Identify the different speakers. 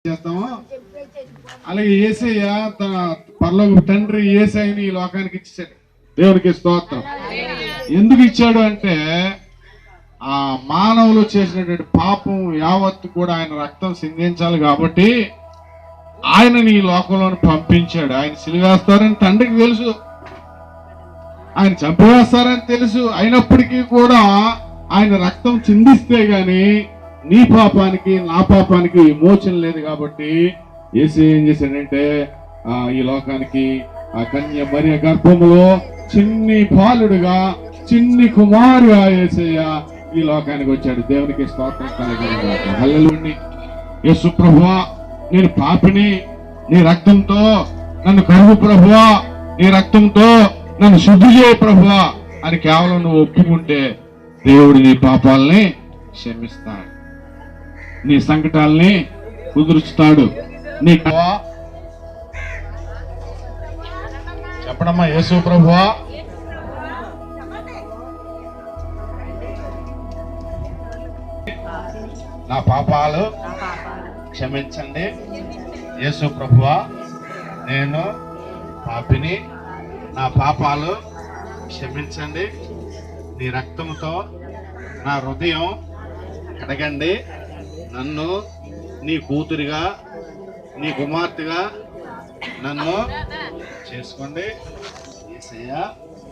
Speaker 1: చేస్తాము. అలాగే యేసయ్య తన పరలోక తండ్రి యేసయ్యని ఈ లోకానికి ఇచ్చాడు. దేవునికి స్తోత్రం. ఎందుకు ఇచ్చాడు అంటే ఆ మానవులు చేసినటువంటి పాపం యావత్తు కూడా ఆయన రక్తం సిందించాలి కాబట్టి ఆయనని ఈ లోకంలోని పంపించాడు. ఆయన సిలువేస్తారని తండ్రికి తెలుసు, ఆయన చంపేస్తారని తెలుసు. అయినప్పటికీ కూడా ఆయన రక్తం చిందిస్తే గాని నీ పాపానికి నా పాపానికి విమోచన లేదు కాబట్టి యేసు ఏం చేశాడంటే ఈ లోకానికి ఆ కన్య మరియ గర్భములో చిన్ని బాలుడుగా చిన్ని కుమారుగా యేసయ్య ఈ లోకానికి వచ్చాడు. దేవునికి స్తోత్రం కలుగును. హల్లెలూయా. యేసు ప్రభువా, నేను పాపిని, నీ రక్తంతో నన్ను కడుగు ప్రభువా, నీ రక్తంతో నన్ను శుద్ధి చేయ ప్రభువా అని కేవలం నువ్వు ఒప్పుకుంటే దేవుడు నీ పాపాలని క్షమిస్తాడు, నీ సంకటాలని కుదురుస్తాడు. నీ చెప్పడమ్మా యేసు ప్రభువా, నా పాపాలు క్షమించండి. యేసు ప్రభువా, నేను పాపిని, నా పాపాలు క్షమించండి. నీ రక్తంతో నా హృదయం కడగండి. నన్ను నీ కూతురిగా, నీ కుమార్తెగా నన్ను చేసుకోండి యేసయ్య.